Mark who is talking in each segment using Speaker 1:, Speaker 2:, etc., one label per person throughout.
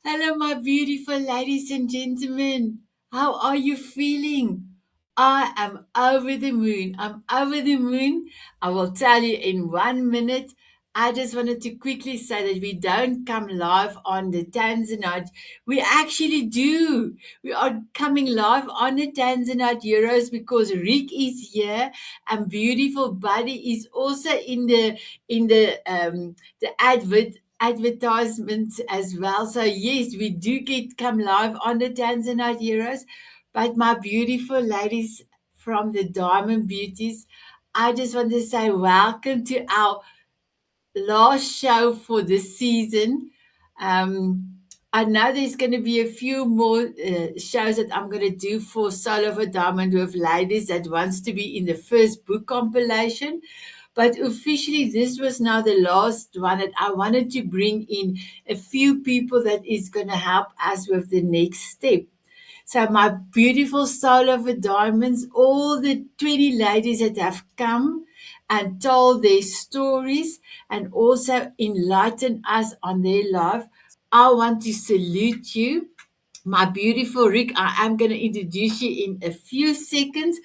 Speaker 1: Hello, my beautiful ladies and gentlemen. How are you feeling? I am over the moon. I'm over the moon. I will tell you in 1 minute. I just wanted to quickly say that we don't come live on the Tanzanite. We actually do. We are coming live on the Tanzanite Euros because Rick is here and beautiful Buddy is also in the advertisements as well. So yes, we do get come live on the Tanzanite Heroes. But my beautiful ladies from the Diamond Beauties, I just want to say welcome to our last show for this season. Um, I know there's going to be a few more shows that I'm going to do for Soul of a Diamond with ladies that wants to be in the first book compilation. But officially, this was now the last one that I wanted to bring in a few people that is going to help us with the next step. So my beautiful Soul of a Diamonds, all the 20 ladies that have come and told their stories and also enlightened us on their life. I want to salute you. My beautiful Rick, I am going to introduce you in a few seconds.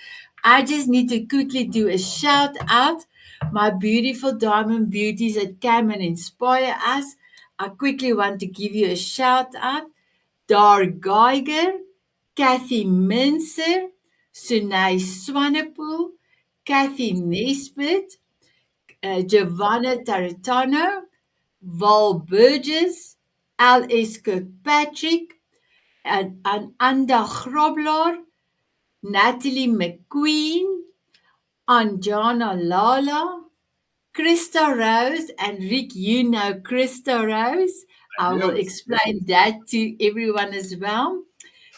Speaker 1: I just need to quickly do a shout out. My beautiful diamond beauties that came and inspire us. I quickly want to give you a shout out. Dar Geiger, Kathy Mincer, Sunay Swanepoel, Kathy Nesbitt, Giovanna Taratano, Val Burgess, L.S. Kirkpatrick, and Anda Grobler, Natalie McQueen, Anjana Lala, Krista Rose, and Rick, you know Krista Rose. I will
Speaker 2: do.
Speaker 1: explain that to everyone as well.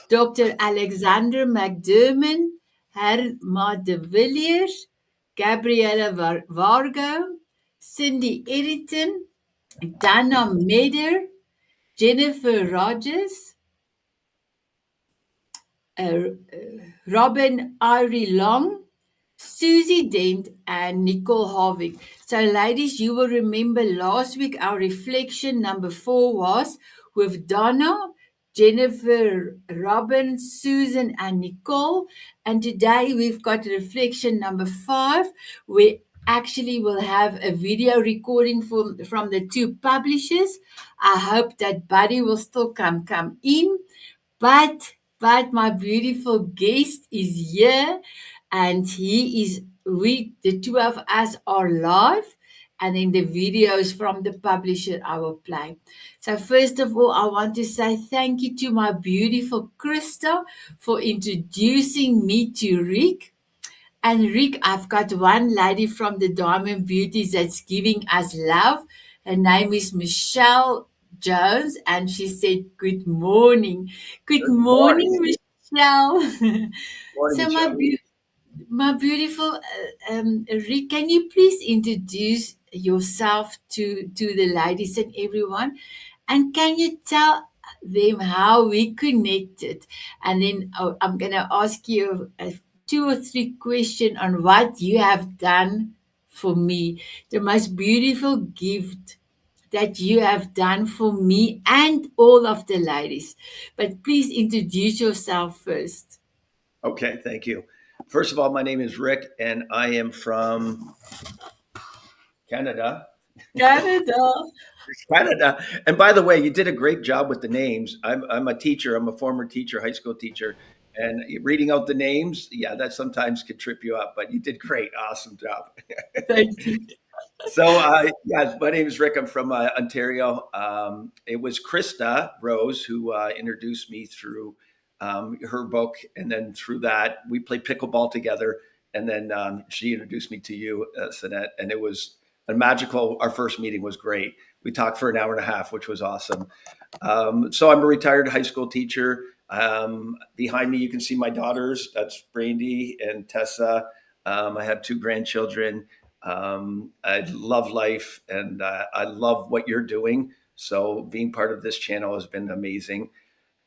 Speaker 1: Dr. Alexander McDermott, Herma de Villiers, Gabriela Vargo, Cindy Editon, Dana Meder, Jennifer Rogers, uh, Robin Irie Long, Susie Dent, and Nicole Harvick. So, ladies, you will remember last week our reflection number 4 was with Donna, Jennifer, Robin, Susan, and Nicole. And today we've got reflection number 5. We actually will have a video recording from the two publishers. I hope that Buddy will still come in. But my beautiful guest is here and he is we the two of us are live and then the videos from the publisher I will play. So first of all, I want to say thank you to my beautiful Krista for introducing me to Rick. And Rick, I've got one lady from the Diamond Beauties that's giving us love. Her name is Michelle Jones, and she said, "Good morning. Good
Speaker 2: Good morning.
Speaker 1: morning, Michelle."
Speaker 2: Morning,
Speaker 1: So,
Speaker 2: Michelle.
Speaker 1: my beautiful Rick, can you please introduce yourself to the ladies and everyone? And can you tell them how we connected? And then I'm going to ask you two or three questions on what you have done for me. The most beautiful gift that you have done for me and all of the ladies. But please introduce yourself first.
Speaker 2: Okay, thank you. First of all, my name is Rick, and I am from Canada.
Speaker 1: Canada.
Speaker 2: Canada. And by the way, you did a great job with the names. I'm a teacher. I'm a former teacher, high school teacher, and reading out the names, yeah, that sometimes could trip you up. But you did great. Awesome job.
Speaker 1: Thank you.
Speaker 2: So, yeah, my name is Rick. I'm from Ontario. It was Krista Rose who introduced me through her book, and then through that, we played pickleball together. And then she introduced me to you, Sinette, and it was a magical. Our first meeting was great. We talked for an hour and a half, which was awesome. So, I'm a retired high school teacher. Behind me, you can see my daughters. That's Brandy and Tessa. I have two grandchildren. I love life and I love what you're doing. So being part of this channel has been amazing.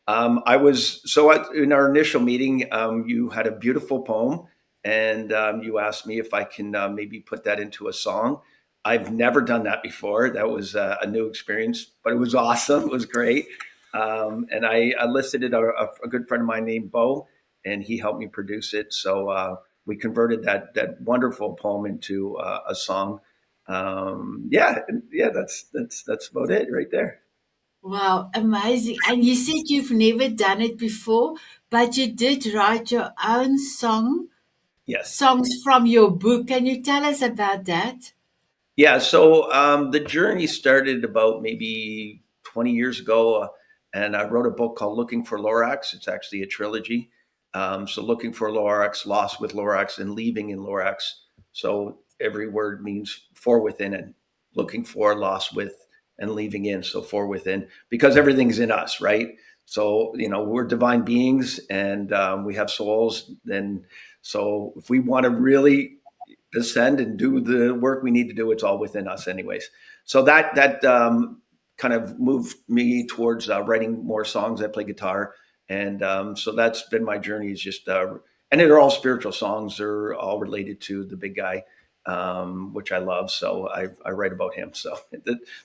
Speaker 2: In our initial meeting, you had a beautiful poem and you asked me if I can maybe put that into a song. I've never done that before. That was a new experience, but it was awesome. It was great. And I listed it a good friend of mine named Bo, and he helped me produce it. So we converted that wonderful poem into a song. Yeah, yeah, that's about it right there.
Speaker 1: Wow, amazing. And you said you've never done it before, but you did write your own
Speaker 2: Yes.
Speaker 1: songs from your book. Can you tell us about that?
Speaker 2: Yeah, so the journey started about maybe 20 years ago, and I wrote a book called Looking for Lorax. It's actually a trilogy. So, Looking for Lorax, Lost with Lorax, and Leaving in Lorax. So, every word means for within, and looking for, lost with, and leaving in. So, for within, because everything's in us, right? So, we're divine beings and we have souls. And so, if we want to really ascend and do the work we need to do, it's all within us anyways. So that kind of moved me towards writing more songs. I play guitar, and so that's been my journey, is just and they're all spiritual songs. They're all related to the big guy, which I love, so I write about him. So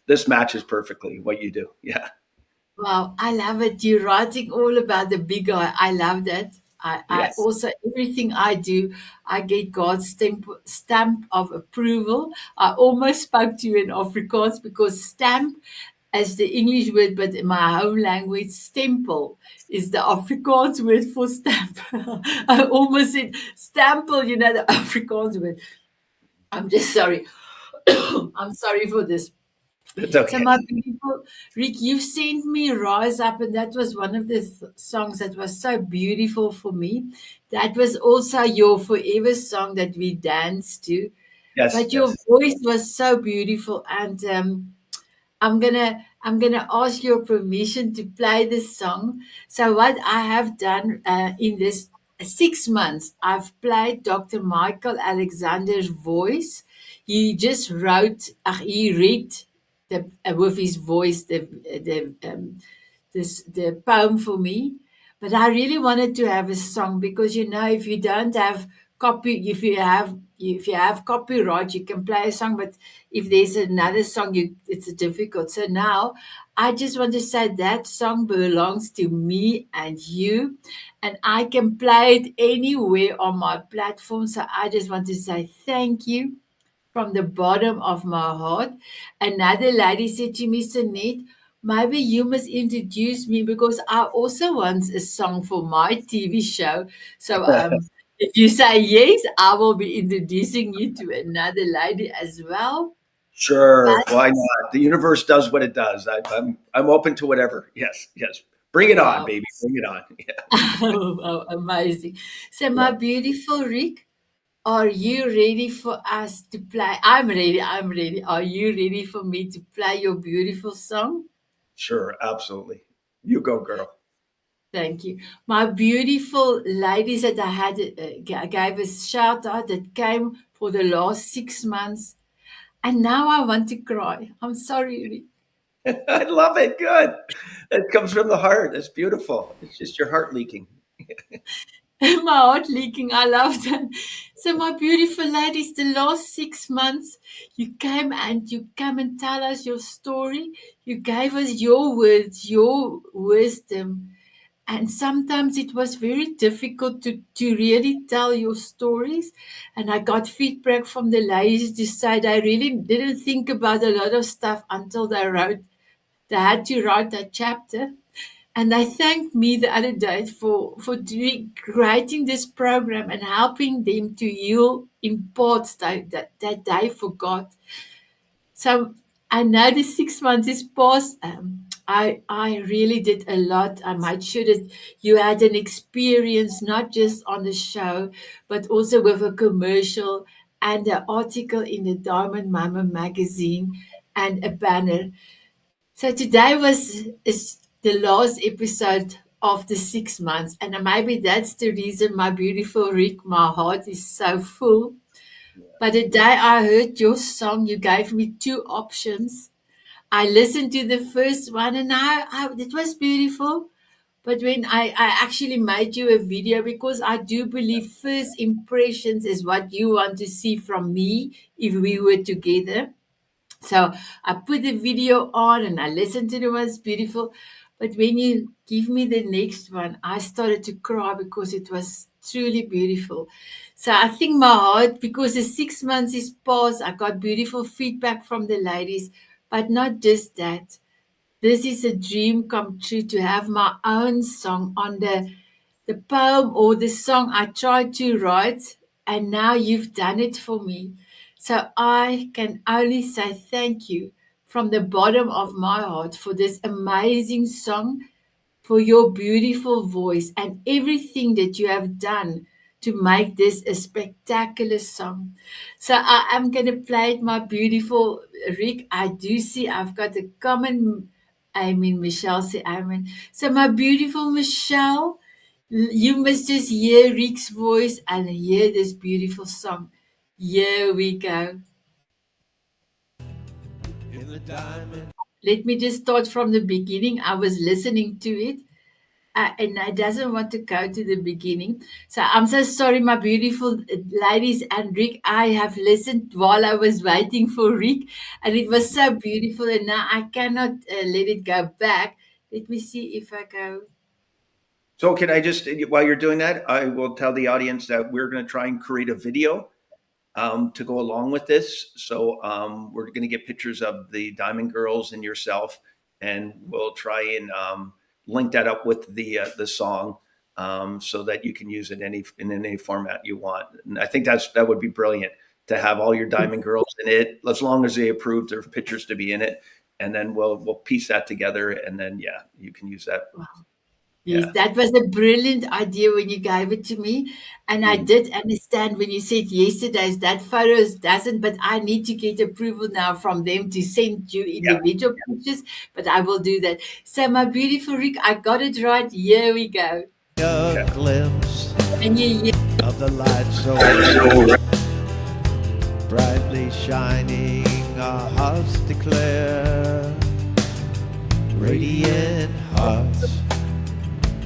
Speaker 2: this matches perfectly what you do. Yeah.
Speaker 1: Wow, I love it. You're writing all about the big guy. I love that. I
Speaker 2: Yes.
Speaker 1: also, everything I do, I get God's stamp of approval. I almost spoke to you in Afrikaans because stamp as the English word, but in my home language, stempel is the Afrikaans word for stamp. I almost said stample, the Afrikaans word. I'm just sorry. I'm sorry for this.
Speaker 2: That's
Speaker 1: So
Speaker 2: okay.
Speaker 1: my beautiful Rick, you've sent me Rise Up, and that was one of the songs that was so beautiful for me. That was also your forever song that we danced to.
Speaker 2: Yes.
Speaker 1: But your
Speaker 2: Yes.
Speaker 1: voice was so beautiful, and I'm gonna ask your permission to play this song. So what I have done in this 6 months, I've played Dr. Michael Alexander's voice. He just wrote, he read with his voice the poem for me. But I really wanted to have a song because if you don't have if you have copyright, you can play a song. But if there's another song, it's difficult. So now I just want to say that song belongs to me and you, and I can play it anywhere on my platform. So I just want to say thank you from the bottom of my heart. Another lady said to me, Sunit, maybe you must introduce me because I also want a song for my TV show. So if you say yes, I will be introducing you to another lady as well.
Speaker 2: Sure.
Speaker 1: But
Speaker 2: Why not? The universe does what it does. I'm open to whatever. Yes. Yes. Bring it on,
Speaker 1: wow,
Speaker 2: baby. Bring it on. Yeah.
Speaker 1: oh, amazing. So my
Speaker 2: Yeah.
Speaker 1: beautiful Rick, are you ready for us to play? I'm ready. I'm ready. Are you ready for me to play your beautiful song?
Speaker 2: Sure. Absolutely. You go, girl.
Speaker 1: Thank you. My beautiful ladies that I had gave a shout out that came for the last 6 months. And now I want to cry. I'm sorry, Rick.
Speaker 2: I love it. Good. It comes from the heart. It's beautiful. It's just your heart leaking.
Speaker 1: My heart leaking. I love that. So, my beautiful ladies, the last 6 months, you came and you come and tell us your story. You gave us your words, your wisdom. And sometimes it was very difficult to really tell your stories. And I got feedback from the ladies to say they really didn't think about a lot of stuff until they had to write that chapter. And they thanked me the other day creating this program and helping them to heal in parts that they forgot. So I know the 6 months is past. I really did a lot. I made sure that you had an experience, not just on the show, but also with a commercial and an article in the Diamond Mama magazine and a banner. So today is the last episode of the 6 months, and maybe that's the reason, my beautiful Rick, my heart is so full. But the day I heard your song, you gave me two options. I listened to the first one and it was beautiful. But when I actually made you a video because I do believe first impressions is what you want to see from me if we were together. So I put the video on and I listened to it, it was beautiful. But when you give me the next one, I started to cry because it was truly beautiful. So I think my heart, because the 6 months is past, I got beautiful feedback from the ladies, but not just that. This is a dream come true to have my own song on the poem or the song I tried to write, and now you've done it for me. So I can only say thank you from the bottom of my heart for this amazing song, for your beautiful voice and everything that you have done to make this a spectacular song. So I am going to play it, my beautiful Rick. I do see I've got a common. I mean, Michelle say amen. So my beautiful Michelle, you must just hear Rick's voice and hear this beautiful song. Here we go. Let me just start from the beginning. I was listening to it, and I doesn't want to go to the beginning. So I'm so sorry, my beautiful ladies and Rick. I have listened while I was waiting for Rick, and it was so beautiful. And now I cannot let it go back. Let me see if I go.
Speaker 2: So can I just, while you're doing that, I will tell the audience that we're going to try and create a video to go along with this. So we're going to get pictures of the Diamond Girls and yourself, and we'll try and link that up with the song so that you can use it in any format you want. And I think that would be brilliant to have all your Diamond Girls in it, as long as they approve their pictures to be in it, and then we'll piece that together, and then yeah, you can use that.
Speaker 1: Yes,
Speaker 2: Yeah.
Speaker 1: that was a brilliant idea when you gave it to me. And I
Speaker 2: Mhm.
Speaker 1: did understand when you said yesterday's that photos doesn't, but I need to get approval now from them to send you
Speaker 2: Yeah.
Speaker 1: individual pictures, but I will do that. So my beautiful Rick, I got it right. Here we go.
Speaker 3: A
Speaker 2: Okay.
Speaker 3: glimpse
Speaker 1: And you
Speaker 3: of the light so brightly shining, our hearts declare. Radiant hearts,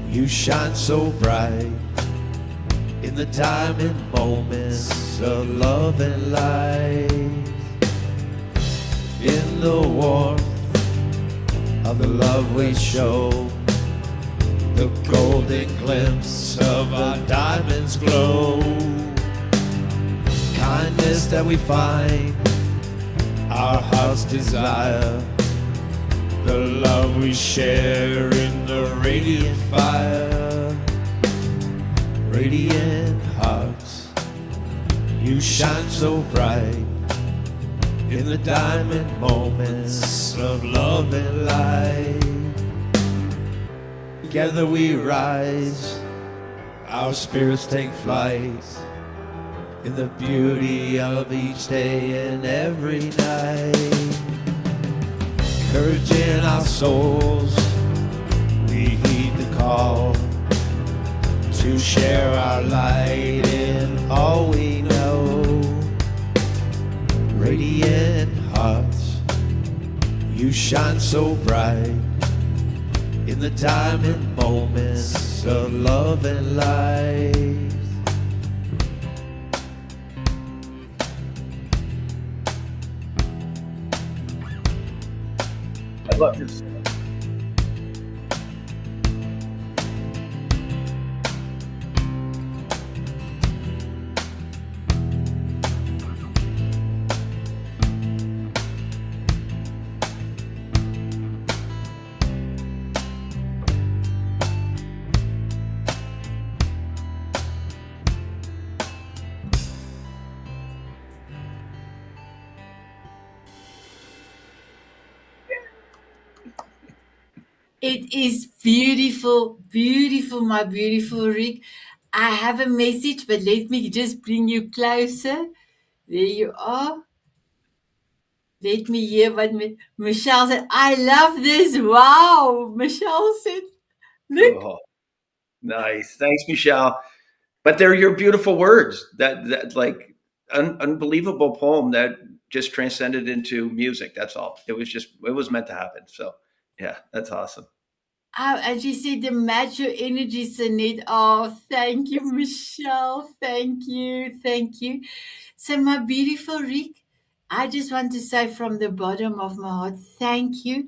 Speaker 3: you shine so bright in the diamond moments of love and light. In the warmth of the love we show, the golden glimpse of our diamonds glow. Kindness that we find, our hearts desire, the love we share in the radiant fire. Radiant hearts, you shine so bright in the diamond moments of love and light. Together we rise, our spirits take flight in the beauty of each day and every night. Courage in our souls, we heed the call to share our light in all we know. Radiant hearts, you shine so bright in the diamond moments of love and light.
Speaker 2: I love this.
Speaker 1: It is beautiful, beautiful, my beautiful Rick. I have a message, but let me just bring you closer. There you are. Let me hear what Michelle said. I love this. Wow. Michelle said, look.
Speaker 2: Oh, nice. Thanks, Michelle. But they're your beautiful words. That like unbelievable poem that just transcended into music. That's all. It was meant to happen. So yeah, that's awesome.
Speaker 1: Oh, and she said the match your energy, Sunit. Oh, thank you, Michelle. Thank you. Thank you. So, my beautiful Rick, I just want to say from the bottom of my heart, thank you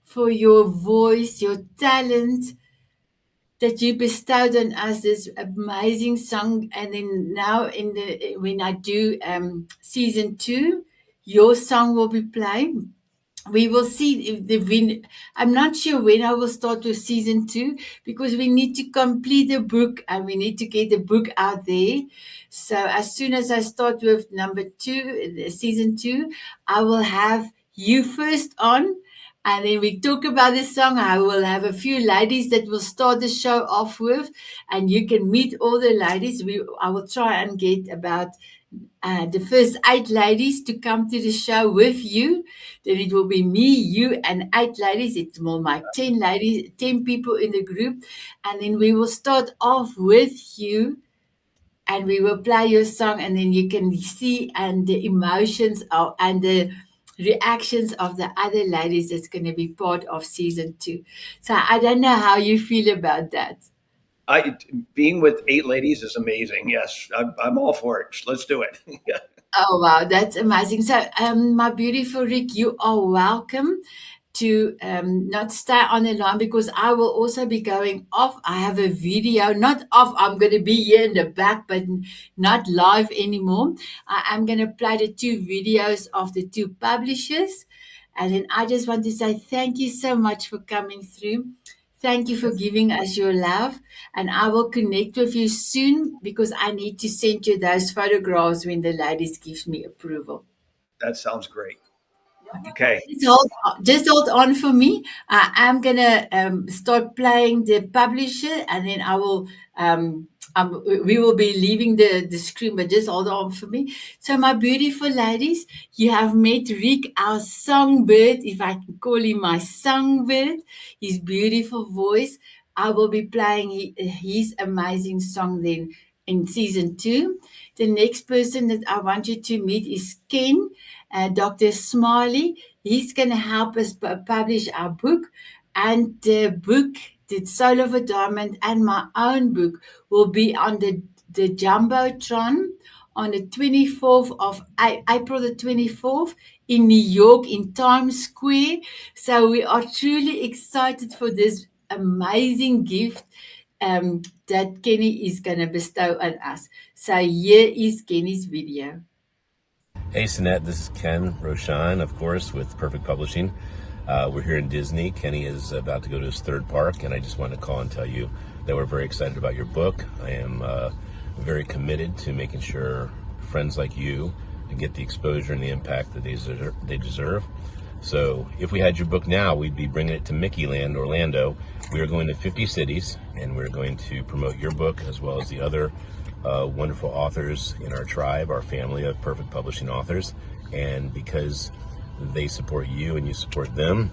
Speaker 1: for your voice, your talent that you bestowed on us this amazing song. And then now in the when I do season 2, your song will be playing. We will see if the win. I'm not sure when I will start with season 2 because we need to complete the book and we need to get the book out there. So as soon as I start with number 2, season 2, I will have you first on. And then we talk about this song. I will have a few ladies that will start the show off with, and you can meet all the ladies. I will try and get about the first 8 ladies to come to the show with you. Then it will be me, you, and 8 ladies. It will make 10 ladies, 10 people in the group. And then we will start off with you and we will play your song. And then you can see and the emotions of, and the reactions of the other ladies that's going to be part of season 2. So I don't know how you feel about that.
Speaker 2: I being with 8 ladies is amazing. Yes, I'm all for it. Let's do it. Yeah.
Speaker 1: Oh wow, that's amazing. So, my beautiful Rick, you are welcome to not stay on the line because I will also be going off. I have a video, not off. I'm going to be here in the back, but not live anymore. I'm going to play the 2 videos of the 2 publishers, and then I just want to say thank you so much for coming through. Thank you for giving us your love. And I will connect with you soon because I need to send you those photographs when the ladies gives me approval.
Speaker 2: That sounds great. Okay,
Speaker 1: Just hold on for me. I'm gonna start playing the publisher, and then I will. We will be leaving the screen, but just hold on for me. So, my beautiful ladies, you have met Rick, our songbird, if I can call him my songbird. His beautiful voice. I will be playing his amazing song then in season 2. The next person that I want you to meet is Ken. Dr. Smiley. He's going to help us publish our book. And the book, The Soul of a Diamond, and my own book will be on the Jumbotron on the 24th of April, the 24th in New York, in Times Square. So we are truly excited for this amazing gift that Kenny is going to bestow on us. So here is Kenny's video.
Speaker 4: Hey, Sinette, this is Ken Roshan, of course, with Perfect Publishing. We're here in Disney. Kenny is about to go to his 3rd park, and I just wanted to call and tell you that we're very excited about your book. I am very committed to making sure friends like you get the exposure and the impact that they deserve. So if we had your book now, we'd be bringing it to Mickey Land, Orlando. We are going to 50 cities, and we're going to promote your book as well as the other wonderful authors in our tribe, our family of Perfect Publishing authors. And because they support you and you support them,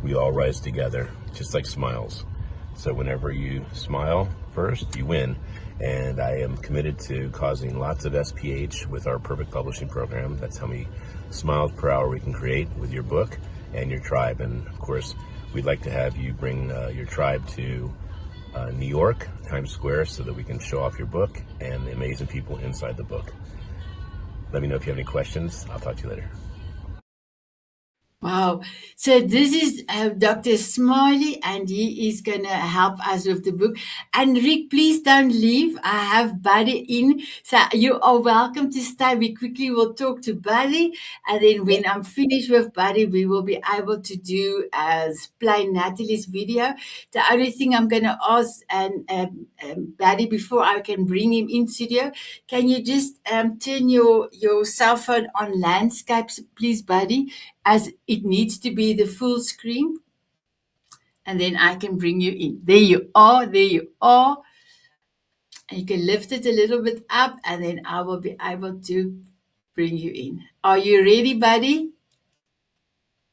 Speaker 4: we all rise together, just like smiles. So whenever you smile first, you win. And I am committed to causing lots of SPH with our Perfect Publishing program. That's how many smiles per hour we can create with your book and your tribe. And of course, we'd like to have you bring your tribe to New York, Times Square, so that we can show off your book and the amazing people inside the book. Let me know if you have any questions. I'll talk to you later.
Speaker 1: Wow. So this is Dr. Smiley, and he is going to help us with the book. And Rick, please don't leave. I have Buddy in. So you are welcome to stay. We quickly will talk to Buddy. And then when I'm finished with Buddy, we will be able to do play Natalie's video. The only thing I'm going to ask Buddy before I can bring him in studio, can you just turn your cell phone on landscapes, please, Buddy? As it needs to be the full screen, and then I can bring you in. There you are. There you are. And you can lift it a little bit up, and then I will be able to bring you in. Are you ready, Buddy?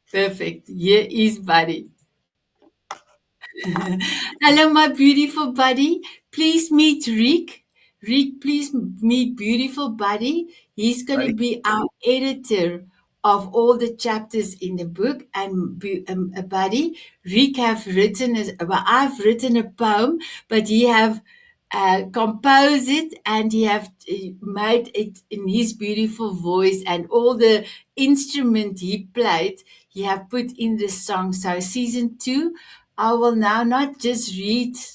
Speaker 1: Perfect. Here is Buddy. Hello, my beautiful buddy. Please meet Rick. Rick, please meet beautiful buddy. He's going to
Speaker 2: ready?
Speaker 1: be our editor of all the chapters in the book. And buddy, Rick have written, well, I've written a poem, but he have composed it, and he have made it in his beautiful voice, and all the instrument he played. you have put in this song. So season two, I will now not just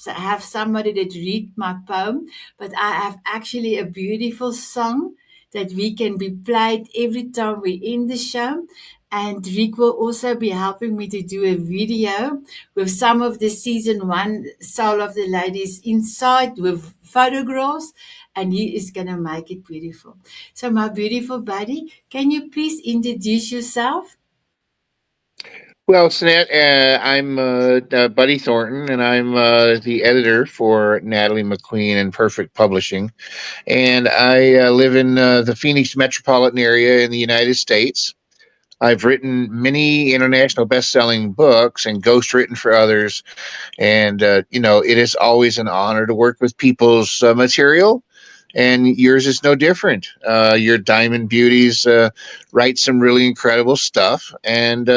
Speaker 1: have somebody that read my poem, but I have actually a beautiful song that we can be played every time we in the show. And Rick will also be helping me to do a video with some of the season one Soul of the Ladies inside with photographs, and he is going to make it beautiful. So, my beautiful buddy, can you please introduce yourself?
Speaker 5: Well, Snett, I'm Buddy Thornton, and I'm the editor for Natalie McQueen and Perfect Publishing. And I live in the Phoenix metropolitan area in the United States. I've written many international best-selling books and ghostwritten for others. And, it is always an honor to work with people's material. And yours is no different. Your Diamond Beauties write some really incredible stuff. And,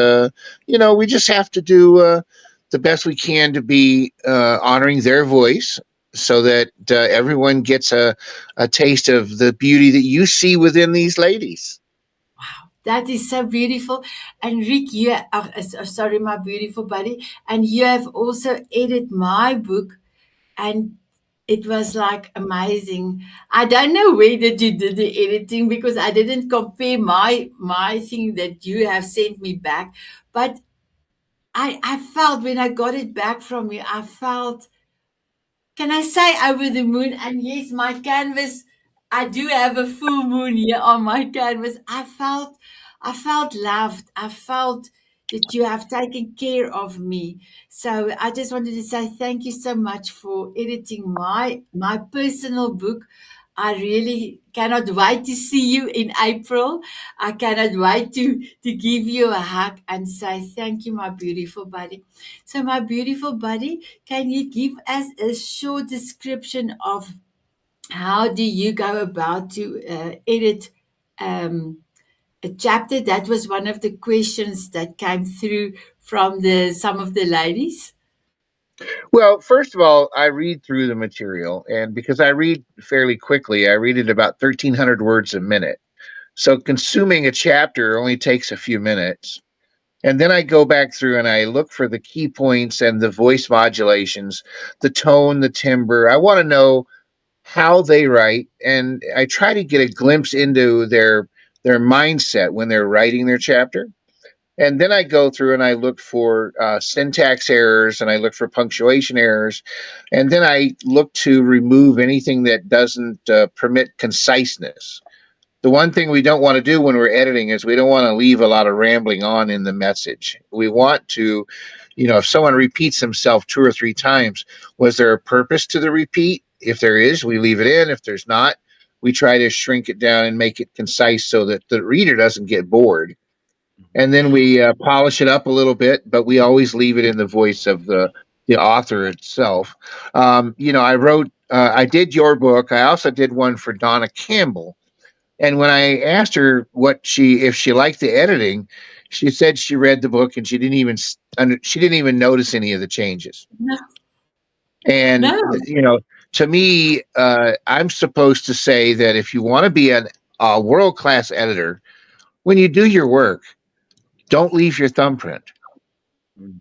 Speaker 5: we just have to do the best we can to be honoring their voice so that everyone gets a taste of the beauty that you see within these ladies.
Speaker 1: That is so beautiful. And Rick, sorry, my beautiful buddy. And you have also edited my book, and it was like amazing. I don't know where that you did the editing because I didn't compare my thing that you have sent me back. But I felt when I got it back from you, I felt, can I say over the moon? And yes, my canvas, I do have a full moon here on my canvas. I felt loved. I felt that you have taken care of me. So I just wanted to say thank you so much for editing my personal book. I really cannot wait to see you in April. I cannot wait to give you a hug and say thank you, my beautiful buddy. So, my beautiful buddy, can you give us a short description of how do you go about to edit um, a chapter? That was one of the questions that came through from the some of the ladies.
Speaker 5: Well, first of all, I read through the material, and because I read fairly quickly, I read at about 1,300 words a minute. So consuming a chapter only takes a few minutes. And then I go back through and I look for the key points and the voice modulations, the tone, the timbre. I want to know how they write, and I try to get a glimpse into their mindset when they're writing their chapter. And then I go through and I look for syntax errors and I look for punctuation errors. And then I look to remove anything that doesn't permit conciseness. The one thing we don't want to do when we're editing is we don't want to leave a lot of rambling on in the message. We want to, if someone repeats himself two or three times, was there a purpose to the repeat? If there is, we leave it in. If there's not, we try to shrink it down and make it concise so that the reader doesn't get bored. And then we polish it up a little bit, but we always leave it in the voice of the author itself. I did your book. I also did one for Donna Campbell, and when I asked her if she liked the editing, she said she read the book and she didn't even notice any of the changes.
Speaker 1: No,
Speaker 5: And
Speaker 1: no.
Speaker 5: to me, I'm supposed to say that if you want to be a world class editor, when you do your work, don't leave your thumbprint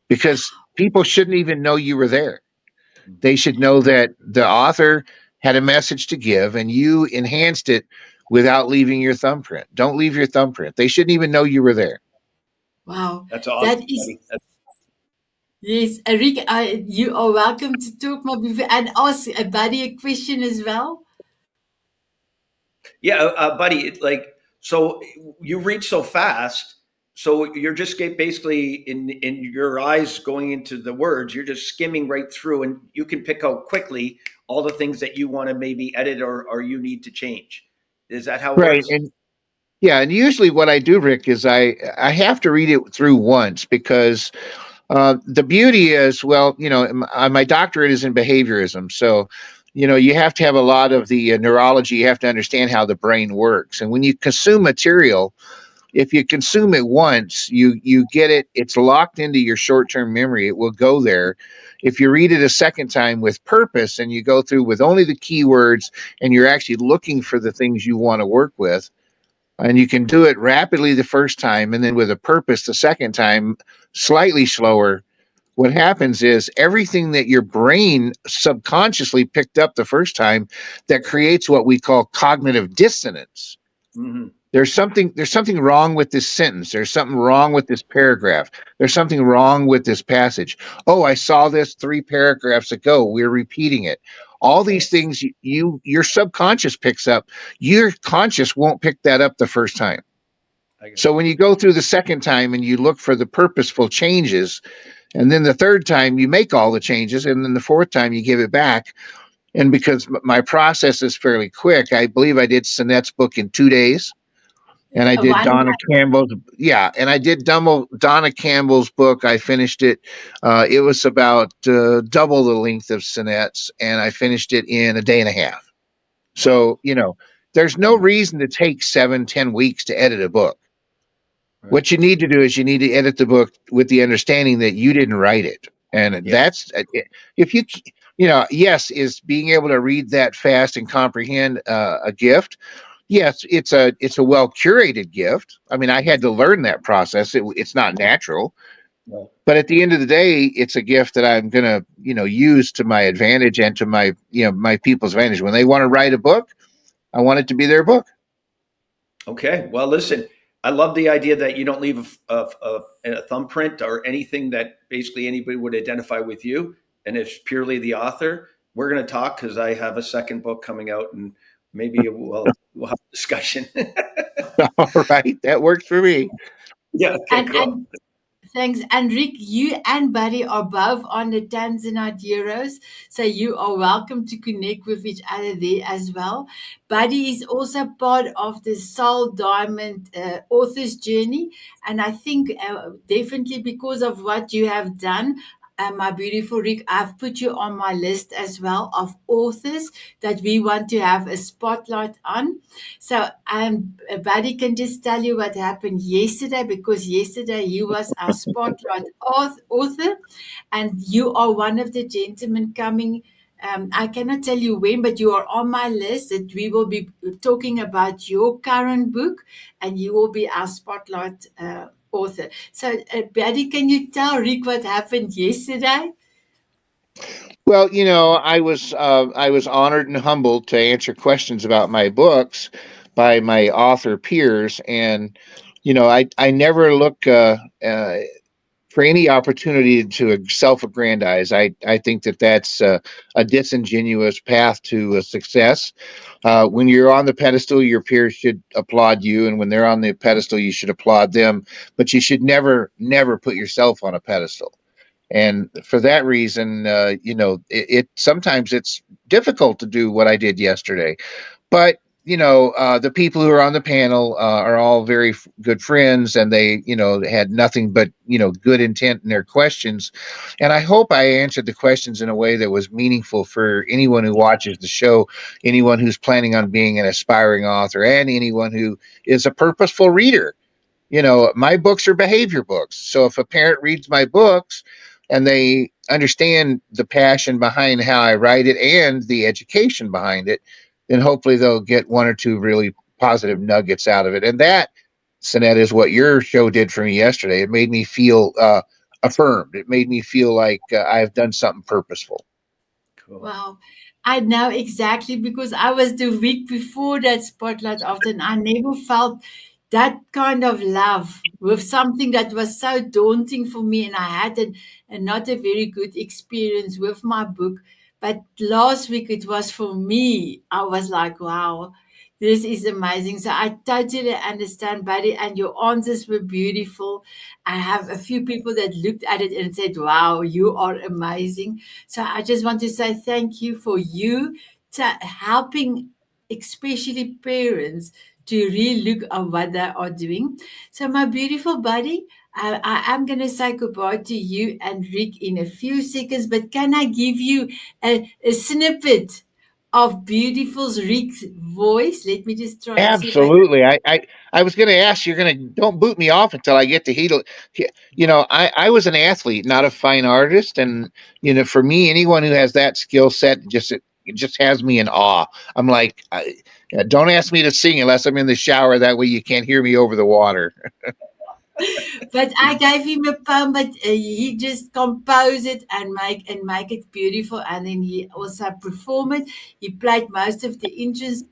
Speaker 5: because people shouldn't even know you were there. They should know that the author had a message to give and you enhanced it without leaving your thumbprint. Don't leave your thumbprint. They shouldn't even know you were there.
Speaker 1: Wow,
Speaker 2: That's awesome,
Speaker 1: that is.
Speaker 2: buddy. That's,
Speaker 1: Yes, Rick, you are welcome to talk, my beautiful, and ask a buddy a question as well.
Speaker 2: yeah, buddy. So you read so fast. So you're just basically in your eyes going into the words. You're just skimming right through, and you can pick out quickly all the things that you want to maybe edit or you need to change. Is that how it
Speaker 5: Right.
Speaker 2: works?
Speaker 5: And yeah, and usually what I do, Rick, is I have to read it through once because the beauty is, well, my doctorate is in behaviorism, so you have to have a lot of the neurology. You have to understand how the brain works, and when you consume material, if you consume it once, you get it. It's locked into your short term memory. It will go there. If you read it a second time with purpose and you go through with only the keywords and you're actually looking for the things you want to work with, And you can do it rapidly the first time, and then with a purpose the second time, slightly slower. What happens is everything that your brain subconsciously picked up the first time that creates what we call cognitive dissonance.
Speaker 2: Hmm.
Speaker 5: There's something wrong with this sentence. There's something wrong with this paragraph. There's something wrong with this passage. Oh, I saw this 3 paragraphs ago. We're repeating it. All
Speaker 2: Right.
Speaker 5: these things your subconscious picks up. Your conscious won't pick that up the first time.
Speaker 2: I got
Speaker 5: So
Speaker 2: you.
Speaker 5: when you go through the second time and you look for the purposeful changes, and then the third time you make all the changes, and then the fourth time you give it back. And because my process is fairly quick, I believe I did Sinette's book in 2 days, and I did
Speaker 1: One
Speaker 5: Donna Campbell's. Yeah, and I did Donna Campbell's book. I finished it. It was about double the length of Sinette's, and I finished it in a day and a half.
Speaker 2: Wow.
Speaker 5: So there's no
Speaker 2: Um,
Speaker 5: reason to take 7-10 weeks to edit a book.
Speaker 2: right.
Speaker 5: What you need to do is you need to edit the book with the understanding that you didn't write it, and
Speaker 2: Yeah.
Speaker 5: that's if yes, is being able to read that fast and comprehend a gift. Yes, it's a well curated gift. I mean, I had to learn that process. It's not natural,
Speaker 2: No.
Speaker 5: but at the end of the day, it's a gift that I'm gonna use to my advantage and to my people's advantage. When they want to write a book, I want it to be their book.
Speaker 2: Okay. Well, listen, I love the idea that you don't leave a thumbprint or anything that basically anybody would identify with you, and it's purely the author. We're going to talk because I have a second book coming out, and maybe we'll have a discussion.
Speaker 5: All right, that works for me.
Speaker 2: Yeah. Okay. Cool.
Speaker 1: and thanks. And Rick, you and Buddy are both on the Tanzanite Heroes, so you are welcome to connect with each other there as well. Buddy is also part of the Soul Diamond author's journey, and I think definitely because of what you have done. My beautiful Rick, I've put you on my list as well of authors that we want to have a spotlight on. So, Buddy can just tell you what happened yesterday because yesterday he was our spotlight author, and you are one of the gentlemen coming. I cannot tell you when, but you are on my list that we will be talking about your current book, and you will be our spotlight author. So, Buddy, can you tell Rick what happened yesterday?
Speaker 5: Well, I was honored and humbled to answer questions about my books by my author peers, and I never look for any opportunity to self-aggrandize. I think that that's a disingenuous path to success. When you're on the pedestal, your peers should applaud you, and when they're on the pedestal, you should applaud them. But you should never put yourself on a pedestal. And for that reason, it sometimes it's difficult to do what I did yesterday. But the people who are on the panel are all very good friends, and they had nothing but good intent in their questions. And I hope I answered the questions in a way that was meaningful for anyone who watches the show, anyone who's planning on being an aspiring author, and anyone who is a purposeful reader. My books are behavior books. So if a parent reads my books and they understand the passion behind how I write it and the education behind it, then hopefully they'll get one or two really positive nuggets out of it. And that, Sinette, is what your show did for me yesterday. It made me feel affirmed. It made me feel like I've done something purposeful.
Speaker 2: Cool.
Speaker 1: Wow. I know exactly because I was the week before that spotlight after, and I never felt that kind of love with something that was so daunting for me. And I had a not a very good experience with my book. But last week it was for me. I was like, wow, this is amazing. So I totally understand, buddy, and your answers were beautiful. I have a few people that looked at it and said, wow, you are amazing. So I just want to say thank you for you helping, especially parents, to really look at what they are doing. So my beautiful buddy, I am going to say goodbye to you and Rick in a few seconds, but can I give you a snippet of beautiful Rick's voice? Let me just try and see if I
Speaker 5: Absolutely. I was going to ask, you're going to don't boot me off until I get to heal. I was an athlete, not a fine artist. And, for me, anyone who has that skill set, just, it just has me in awe. I'm like, don't ask me to sing unless I'm in the shower. That way you can't hear me over the water.
Speaker 1: But I gave him a poem, but he just compose it and make it beautiful, and then he also perform it. He played most of the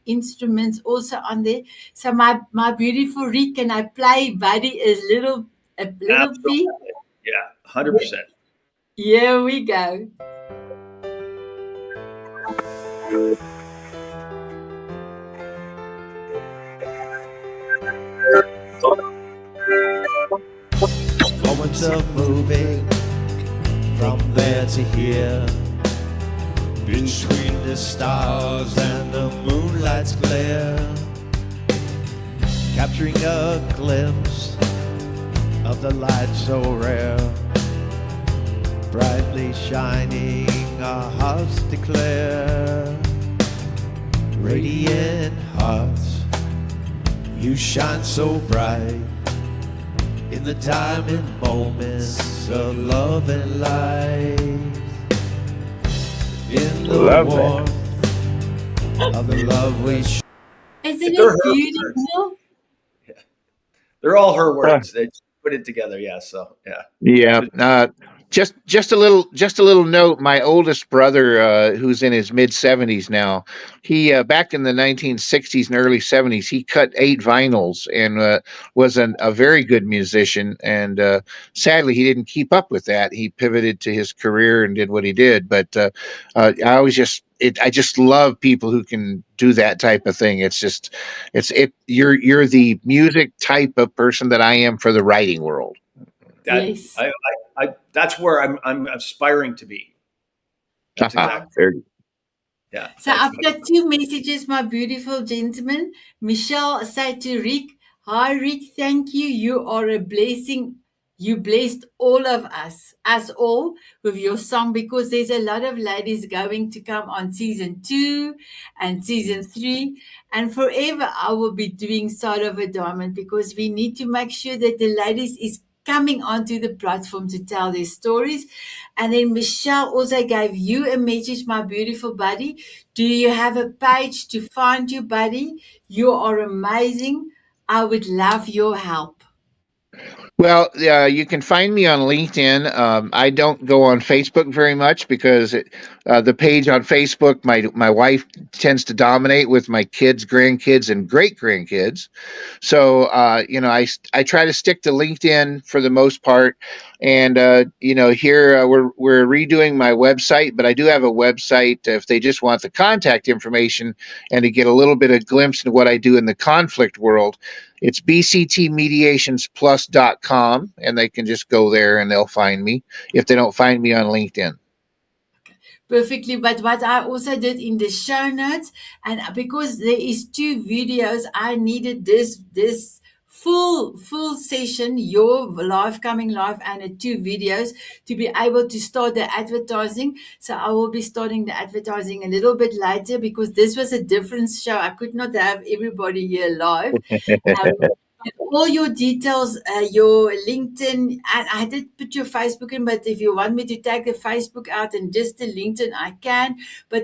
Speaker 1: instruments also on there. So my beautiful Rick, can I play, buddy, a little bit?
Speaker 2: Absolutely. Yeah, 100%.
Speaker 1: Here we go.
Speaker 3: Moments of moving from there to here, between the stars and the moonlight's glare, capturing a glimpse of the light so rare, brightly shining, our hearts declare. Radiant hearts, you shine so bright in the diamond moments of love and light. In the
Speaker 5: Love that.
Speaker 3: warmth of the love we share.
Speaker 1: Isn't
Speaker 2: They're
Speaker 1: it
Speaker 2: her words.
Speaker 1: beautiful?
Speaker 2: Yeah. They're all her
Speaker 5: Uh,
Speaker 2: words. They just put it together. Yeah. So, yeah.
Speaker 5: Yeah.
Speaker 2: Good.
Speaker 5: Just a little note. My oldest brother, who's in his mid 70s now, he back in the 1960s and early 70s, he cut 8 vinyls and was a very good musician. And sadly, he didn't keep up with that. He pivoted to his career and did what he did. But I just love people who can do that type of thing. It's just, it's it. You're the music type of person that I am for the writing world.
Speaker 2: That
Speaker 1: Yes.
Speaker 2: that's where I'm aspiring to be. That's
Speaker 5: Haha,
Speaker 2: exactly.
Speaker 5: there.
Speaker 2: Yeah.
Speaker 1: So
Speaker 2: Thanks,
Speaker 1: I've
Speaker 2: buddy.
Speaker 1: got two messages, my beautiful gentleman. Michelle said to Rick, "Hi Rick, thank you. You are a blessing. You blessed all of us all, with your song, because there's a lot of ladies going to come on season 2 and season 3. And forever I will be doing Side of a Diamond, because we need to make sure that the ladies is coming onto the platform to tell their stories. And then Michelle also gave you a message, my beautiful buddy. Do you have a page to find you, buddy? You are amazing. I would love your help.
Speaker 5: Well, you can find me on LinkedIn. I don't go on Facebook very much because the page on Facebook, my wife tends to dominate with my kids, grandkids, and great grandkids. So I try to stick to LinkedIn for the most part, and here we're redoing my website, but I do have a website if they just want the contact information and to get a little bit of glimpse into what I do in the conflict world. It's bctmediationsplus.com, and they can just go there and they'll find me if they don't find me on LinkedIn.
Speaker 1: Perfectly. But what I also did in the show notes, and because there is two videos, I needed this full session, your live coming live, and the two videos to be able to start the advertising. So I will be starting the advertising a little bit later, because this was a different show. I could not have everybody here live. Um, all your details, your LinkedIn, and I did put your Facebook in, but if you want me to take the Facebook out and just the LinkedIn, I can. But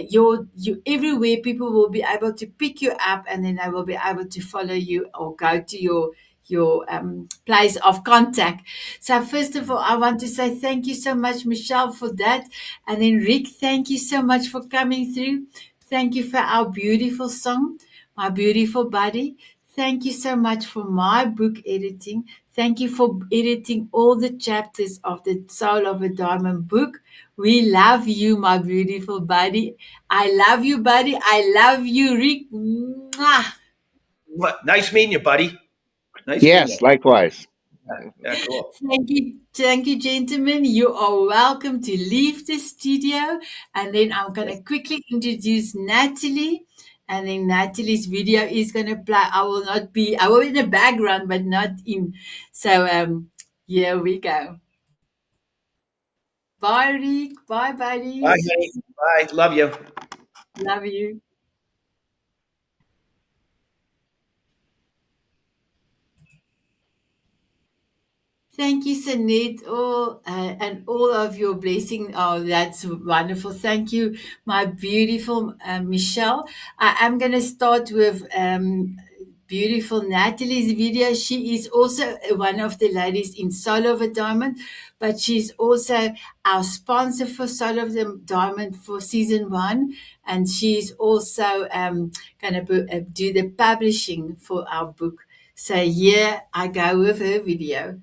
Speaker 1: you everywhere, people will be able to pick you up, and then they will be able to follow you or go to your place of contact. So first of all, I want to say thank you so much, Michelle, for that, and then Rick, thank you so much for coming through. Thank you for our beautiful song, my beautiful buddy. Thank you so much for my book editing. Thank you for editing all the chapters of the Soul of a Diamond book. We love you, my beautiful buddy. I love you, buddy. I love you, Rick. Mwah.
Speaker 2: What? Nice meeting you, buddy. Nice meeting you.
Speaker 5: Yes, likewise.
Speaker 2: Yeah. Cool.
Speaker 1: Thank you, gentlemen. You are welcome to leave the studio. And then I'm going
Speaker 2: Okay.
Speaker 1: to quickly introduce Natalie. And then Natalie's video is going to play. I will be in the background, but not in. So, here we go. Bye, Rick. Bye,
Speaker 2: Bye,
Speaker 1: buddy.
Speaker 2: honey. Bye. Love you.
Speaker 1: Love you. Thank you, Sanit, and all of your blessing. Oh, that's wonderful. Thank you, my beautiful Michelle. I'm going to start with beautiful Natalie's video. She is also one of the ladies in Soul of a Diamond, but she's also our sponsor for Soul of the Diamond for season one. And she's also going to do the publishing for our book. So, here I go with her video.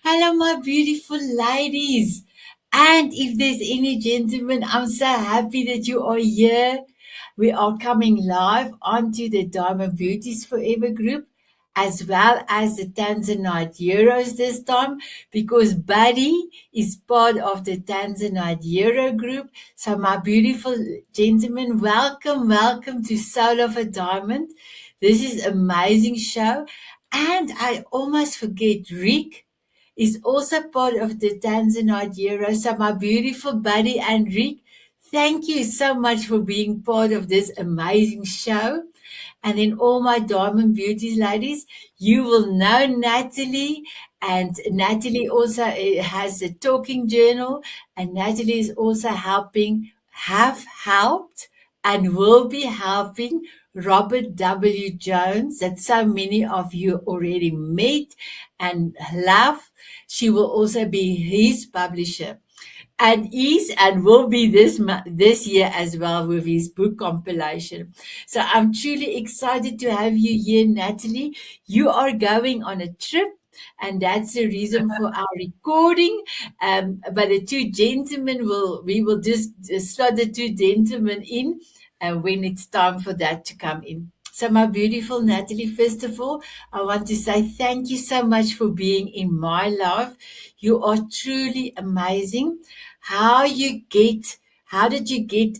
Speaker 1: Hello, my beautiful ladies. And if there's any gentlemen, I'm so happy that you are here. We are coming live onto the Diamond Beauties Forever group, as well as the Tanzanite Heroes this time, because Buddy is part of the Tanzanite Hero group. So, my beautiful gentlemen, welcome to Soul of a Diamond. This is amazing show. And I almost forget Rick is also part of the Tanzanite Hero. So, my beautiful buddy Enrique, thank you so much for being part of this amazing show. And then all my Diamond Beauties ladies, you will know Natalie. And Natalie also has a talking journal. And Natalie is also have helped, and will be helping Robert W. Jones, that so many of you already met and love. She will also be his publisher, and is and will be this year as well with his book compilation. So I'm truly excited to have you here, Natalie. You are going on a trip, and that's the reason for our recording. But the two gentlemen we will just slot the two gentlemen in, when it's time for that to come in. So, my beautiful Natalie, first of all, I want to say thank you so much for being in my life. You are truly amazing. How did you get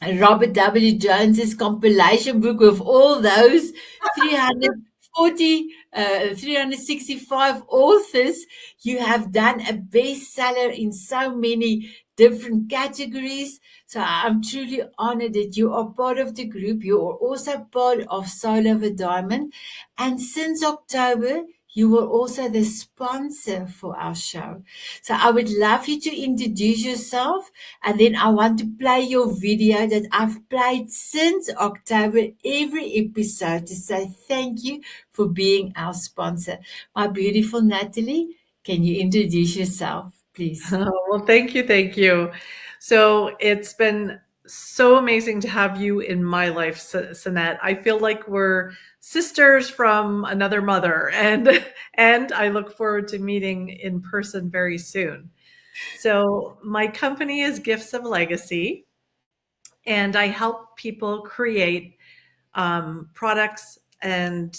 Speaker 1: Robert W. Jones's compilation book with all those 340, 365 authors? You have done a bestseller in so many different categories. So I'm truly honored that you are part of the group. You are also part of Soul of a Diamond. And since October, you were also the sponsor for our show. So I would love you to introduce yourself, and then I want to play your video that I've played since October, every episode, to say thank you for being our sponsor. My beautiful Natalie, can you introduce yourself, please?
Speaker 6: Oh, well, thank you. Thank you. So it's been so amazing to have you in my life, Sanette. I feel like we're sisters from another mother, and and I look forward to meeting in person very soon. So my company is Gifts of Legacy, and I help people create products and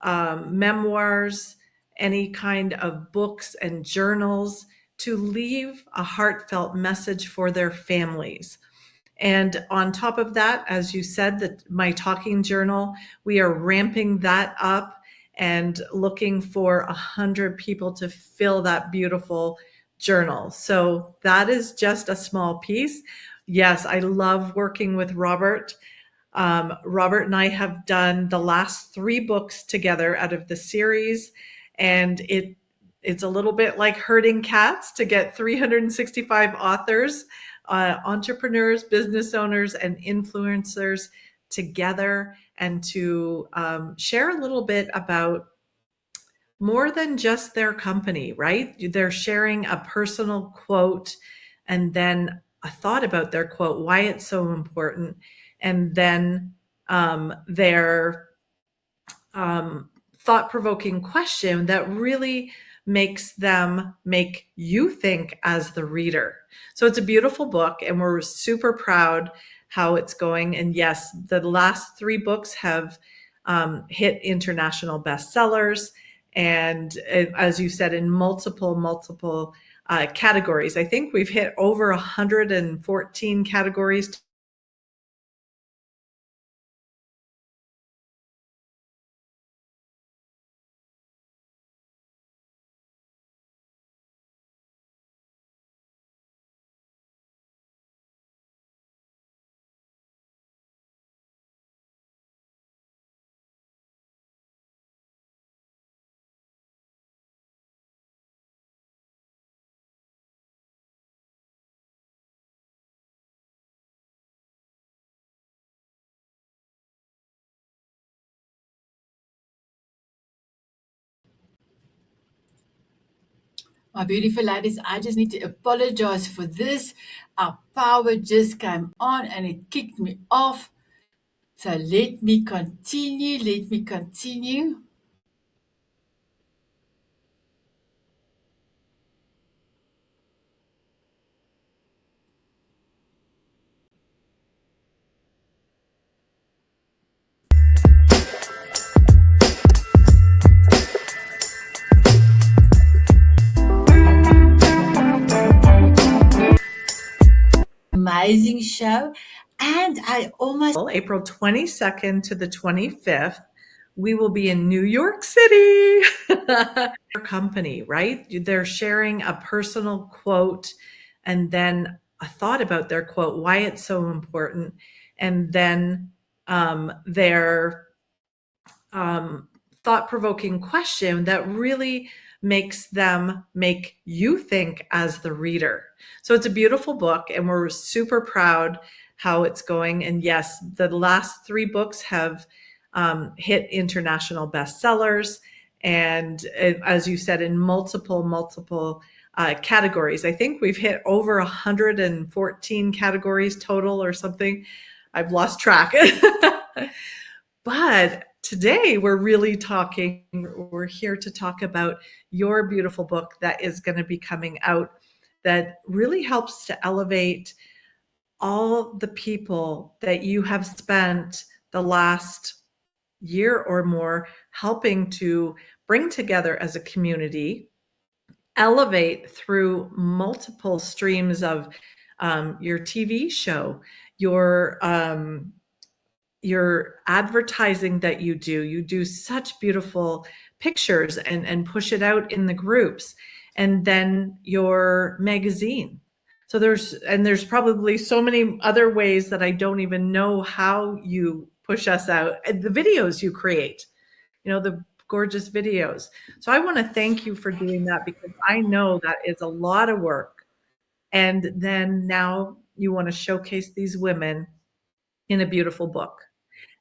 Speaker 6: memoirs, any kind of books and journals to leave a heartfelt message for their families. And on top of that, as you said, that my talking journal, we are ramping that up and looking for 100 people to fill that beautiful journal. So that is just a small piece. Yes, I love working with Robert. Robert and I have done the last 3 books together out of the series, and it's a little bit like herding cats to get 365 authors, entrepreneurs, business owners, and influencers together, and to share a little bit about more than just their company, right? They're sharing a personal quote and then a thought about their quote, why it's so important, and then their thought provoking question that really makes them make you think as the reader. So it's a beautiful book, and we're super proud how it's going. And yes, the last 3 books have hit international bestsellers. And as you said, in multiple categories. I think we've hit over 114 categories.
Speaker 1: My beautiful ladies, I just need to apologize for this. Our power just came on and it kicked me off. So let me continue. Let me continue. Amazing show. And I almost
Speaker 6: April 22nd to the 25th, we will be in New York City. Company, right? They're sharing a personal quote and then a thought about their quote, why it's so important, and then their thought-provoking question that really makes them make you think as the reader. So it's a beautiful book, and we're super proud how it's going. And yes, the last 3 books have hit international bestsellers, and as you said, in multiple categories. I think we've hit over 114 categories total or something. I've lost track. But today we're here to talk about your beautiful book that is going to be coming out that really helps to elevate all the people that you have spent the last year or more helping to bring together as a community, elevate through multiple streams of your TV show, your advertising that you do such beautiful pictures and push it out in the groups, and then your magazine. So there's probably so many other ways that I don't even know how you push us out, and the videos you create, the gorgeous videos. So I want to thank you for doing that, because I know that is a lot of work. And then now you want to showcase these women in a beautiful book.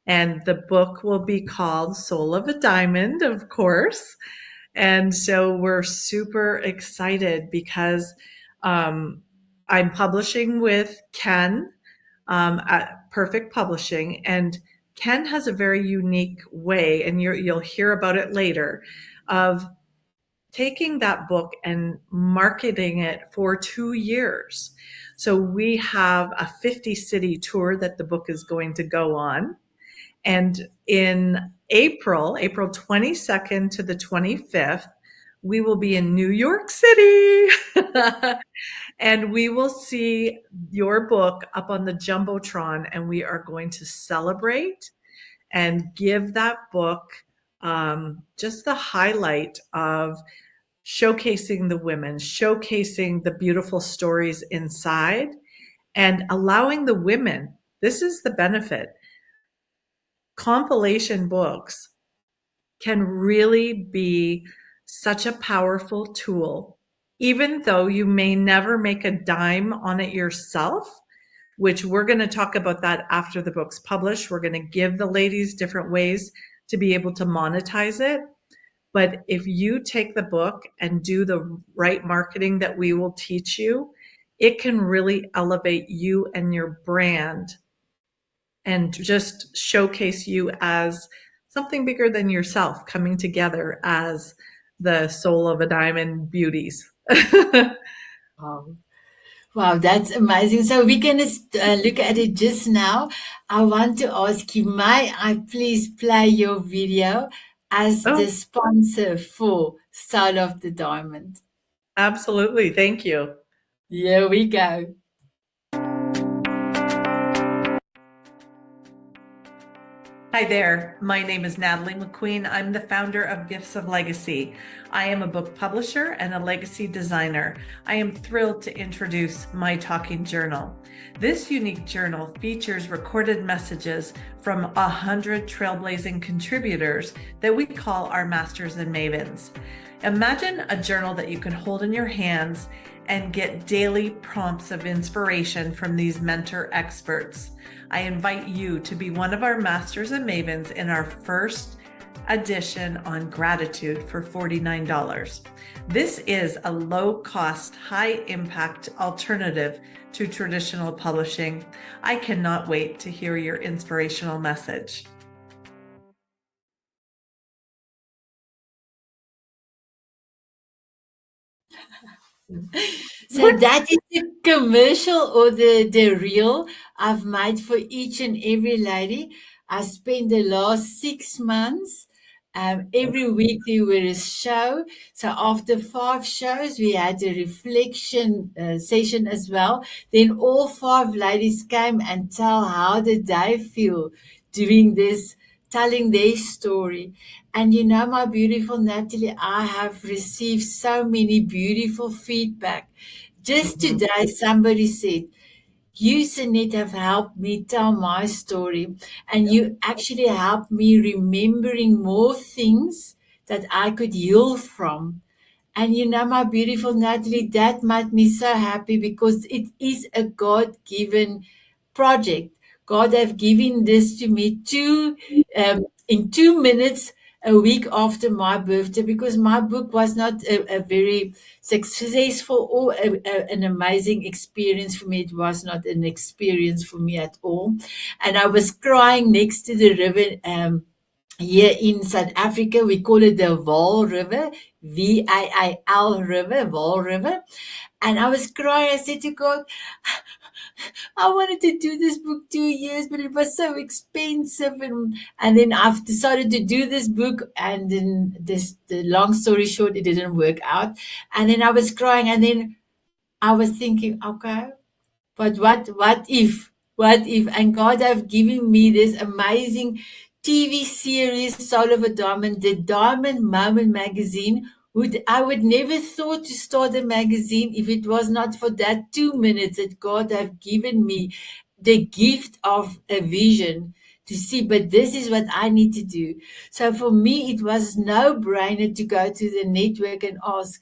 Speaker 6: And the book will be called Soul of a Diamond, of course. And so we're super excited because I'm publishing with Ken at Perfect Publishing. And Ken has a very unique way, and you'll hear about it later, of taking that book and marketing it for 2 years. So we have a 50-city tour that the book is going to go on. And in April 22nd to the 25th, we will be in New York City. And we will see your book up on the Jumbotron, and we are going to celebrate and give that book just the highlight of showcasing the women, showcasing the beautiful stories inside, and allowing the women. This is the benefit. Compilation books can really be such a powerful tool, even though you may never make a dime on it yourself, which we're going to talk about that after the book's published. We're going to give the ladies different ways to be able to monetize it. But if you take the book and do the right marketing that we will teach you, it can really elevate you and your brand and just showcase you as something bigger than yourself, coming together as the Soul of a Diamond beauties.
Speaker 1: wow. Wow, that's amazing. So we're going to look at it just now. I want to ask you, may I please play your video? as
Speaker 6: Oh,
Speaker 1: the sponsor for Style of the Diamond.
Speaker 6: absolutely. Thank you.
Speaker 1: Here we go.
Speaker 6: Hi there. My name is Natalie McQueen. I'm the founder of Gifts of Legacy. I am a book publisher and a legacy designer. I am thrilled to introduce my talking journal. This unique journal features recorded messages from 100 trailblazing contributors that we call our masters and mavens. Imagine a journal that you can hold in your hands and get daily prompts of inspiration from these mentor experts. I invite you to be one of our masters and mavens in our first edition on gratitude for $49. This is a low-cost, high-impact alternative to traditional publishing. I cannot wait to hear your inspirational message.
Speaker 1: So that is the commercial or the reel I've made for each and every lady. I spent the last 6 months. Every week there were a show. So after 5 shows, we had a reflection session as well. Then all 5 ladies came and tell how did they feel doing this, telling their story. And you know, my beautiful Natalie, I have received so many beautiful feedback. Just
Speaker 6: Mhm.
Speaker 1: today, somebody said, you, Sunit, have helped me tell my story, and you actually helped me remembering more things that I could heal from. And you know, my beautiful Natalie, that made me so happy because it is a God given project. God have given this to me in 2 minutes a week after my birthday because my book was not a very successful or an amazing experience for me. It was not an experience for me at all. And I was crying next to the river. Here in South Africa, we call it the Vaal River, Vial River, Vaal River. And I was crying. I said to God, I wanted to do this book 2 years, but it was so expensive. And then I've decided to do this book. And then the long story short, it didn't work out. And then I was crying. And then I was thinking, okay, but what if? What if? And God have given me this amazing TV series, Soul of a Diamond, the Diamond Moment magazine. I would never thought to start a magazine if it was not for that 2 minutes that God have given me the gift of a vision to see, but this is what I need to do. So for me, it was no brainer to go to the network and ask,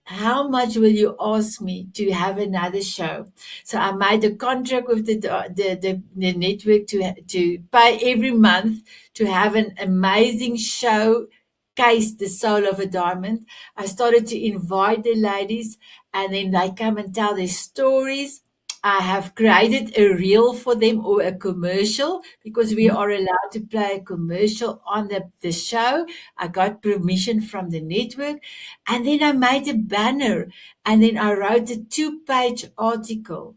Speaker 1: how much will you ask me to have another show? So I made a contract with the network to pay every month to have an amazing show case, The Soul of a Diamond. I started to invite the ladies, and then they come and tell their stories. I have created a reel for them or a commercial because we are allowed to play a commercial on the show. I got permission from the network, and then I made a banner, and then I wrote a 2-page article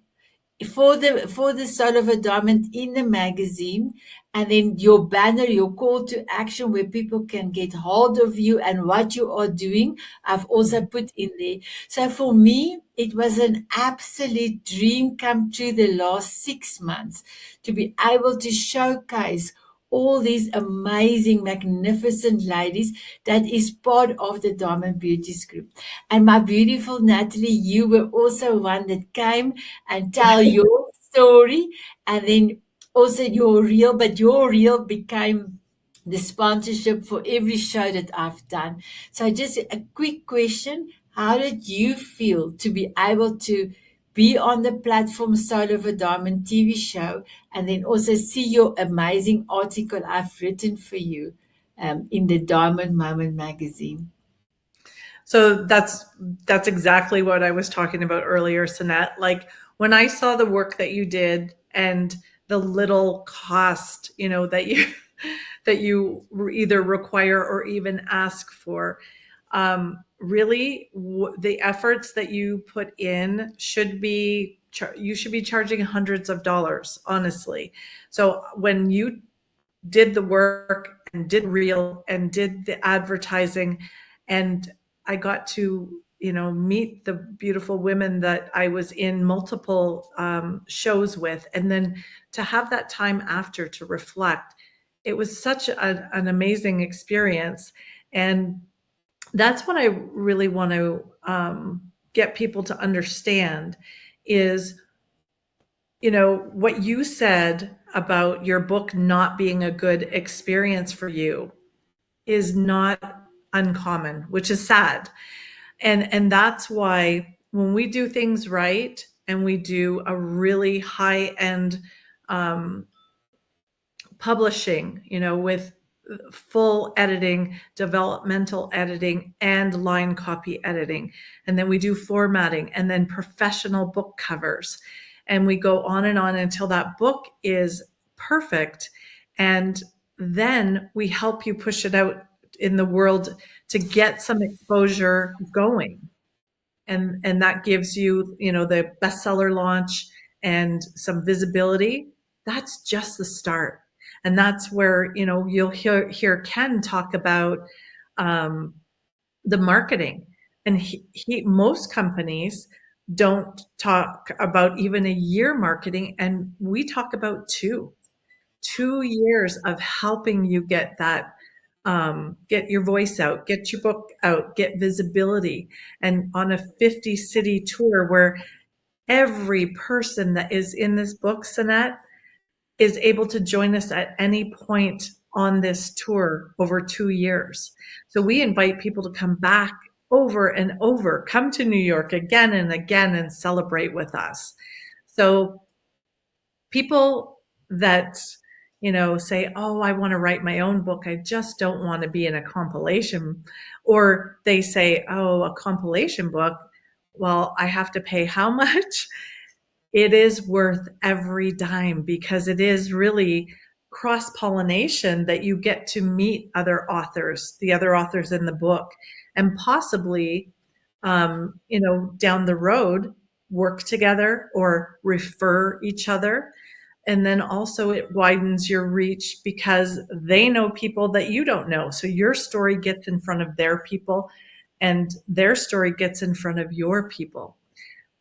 Speaker 1: for the Soul of a Diamond in the magazine, and then your banner, your call to action where people can get hold of you and what you are doing, I've also put in there. So for me, it was an absolute dream come true the last 6 months to be able to showcase all these amazing, magnificent ladies that is part of the Diamond Beauties group. And my beautiful Natalie, you were also one that came and tell your story, and then also your reel, but your reel became the sponsorship for every show that I've done. So just a quick question, how did you feel to be able to be on the platform Soul of a Diamond TV show, and then also see your amazing article I've written for you in the Diamond Moment magazine?
Speaker 6: So that's exactly what I was talking about earlier, Sinette. Like when I saw the work that you did and the little cost, that you that you either require or even ask for, really the efforts that you put in should be you should be charging hundreds of dollars, honestly. So when you did the work and did reel and did the advertising. And I got to, meet the beautiful women that I was in multiple shows with. And then to have that time after to reflect, it was such an amazing experience. And that's what I really want to get people to understand is, what you said about your book not being a good experience for you is not uncommon, which is sad. And that's why when we do things right and we do a really high end publishing, with full editing, developmental editing, and line copy editing. And then we do formatting and then professional book covers. And we go on and on until that book is perfect. And then we help you push it out in the world to get some exposure going. And that gives you, the bestseller launch and some visibility. That's just the start. And that's where, you'll hear Ken talk about the marketing. And most companies don't talk about even a year marketing. And we talk about 2 years of helping you get that, get your voice out, get your book out, get visibility. And on a 50 city tour where every person that is in this book, Sanette, is able to join us at any point on this tour over 2 years. So we invite people to come back over and over, come to New York again and again and celebrate with us. So people that, say, oh, I want to write my own book, I just don't want to be in a compilation. Or they say, oh, a compilation book, well, I have to pay how much? It is worth every dime because it is really cross-pollination that you get to meet other authors, the other authors in the book, and possibly, down the road, work together or refer each other. And then also it widens your reach because they know people that you don't know. So your story gets in front of their people and their story gets in front of your people.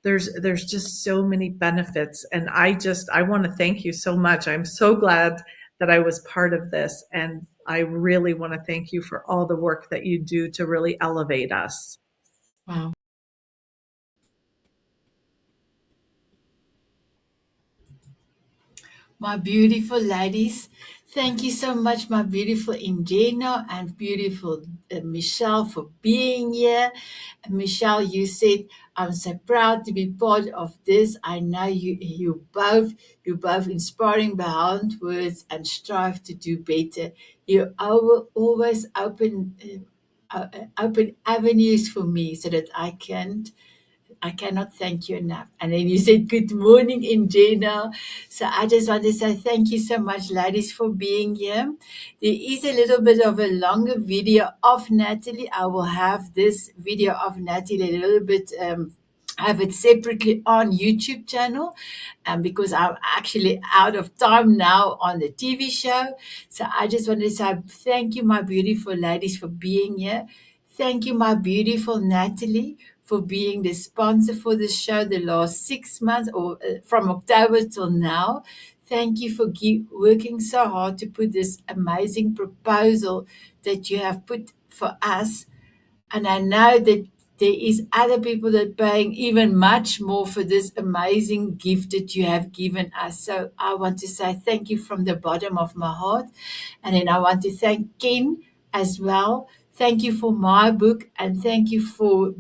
Speaker 6: There's just so many benefits. And I want to thank you so much. I'm so glad that I was part of this. And I really want to thank you for all the work that you do to really elevate us.
Speaker 1: Wow. My beautiful ladies, thank you so much, my beautiful Ingeno and beautiful Michelle, for being here. Michelle, you said, I'm so proud to be part of this. I know you're both inspiring behind words and strive to do better. You always open avenues for me so that I cannot thank you enough. And then you said, good morning in Jena. So I just want to say thank you so much, ladies, for being here. There is a little bit of a longer video of Natalie. I will have this video of Natalie a little bit, have it separately on YouTube channel, because I'm actually out of time now on the TV show. So I just want to say thank you, my beautiful ladies, for being here. Thank you, my beautiful Natalie, for being the sponsor for the show the last 6 months, or from October till now. Thank you for working so hard to put this amazing proposal that you have put for us. And I know that there is other people that are paying even much more for this amazing gift that you have given us. So I want to say thank you from the bottom of my heart. And then I want to thank Ken as well. Thank you for my book, and thank you for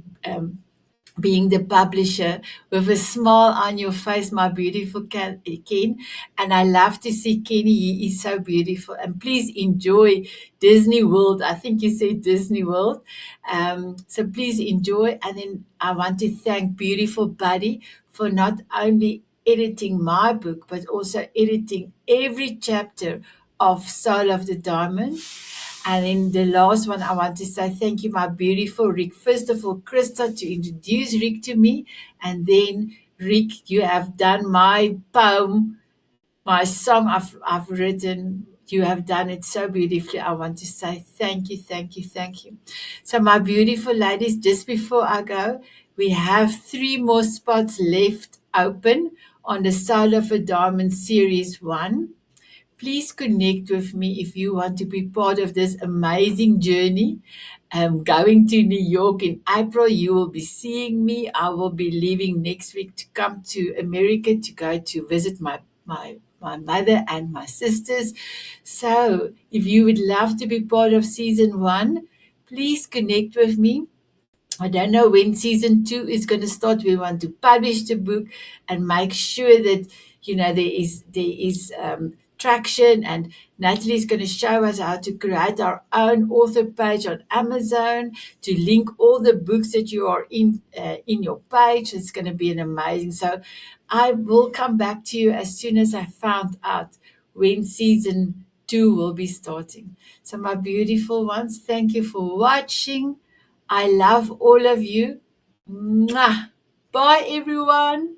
Speaker 1: being the publisher with a smile on your face, my beautiful Ken. And I love to see Kenny. He is so beautiful. And please enjoy Disney World. I think you said Disney World. So please enjoy. And then I want to thank beautiful Buddy for not only editing my book, but also editing every chapter of Soul of the Diamond. And then the last one, I want to say thank you, my beautiful Rick. First of all, Krista, to introduce Rick to me. And then, Rick, you have done my poem, my song I've written. You have done it so beautifully. I want to say thank you, thank you, thank you. So, my beautiful ladies, just before I go, we have 3 more spots left open on the Soul of a Diamond Series 1. Please connect with me if you want to be part of this amazing journey. Going to New York in April, you will be seeing me. I will be leaving next week to come to America to go to visit my mother and my sisters. So, if you would love to be part of season 1, please connect with me. I don't know when season 2 is going to start. We want to publish the book and make sure that there is traction. And Natalie is going to show us how to create our own author page on Amazon to link all the books that you are in your page. It's going to be an amazing. So I will come back to you as soon as I found out when season 2 will be starting. So my beautiful ones, thank you for watching. I love all of you. Mwah. Bye, everyone.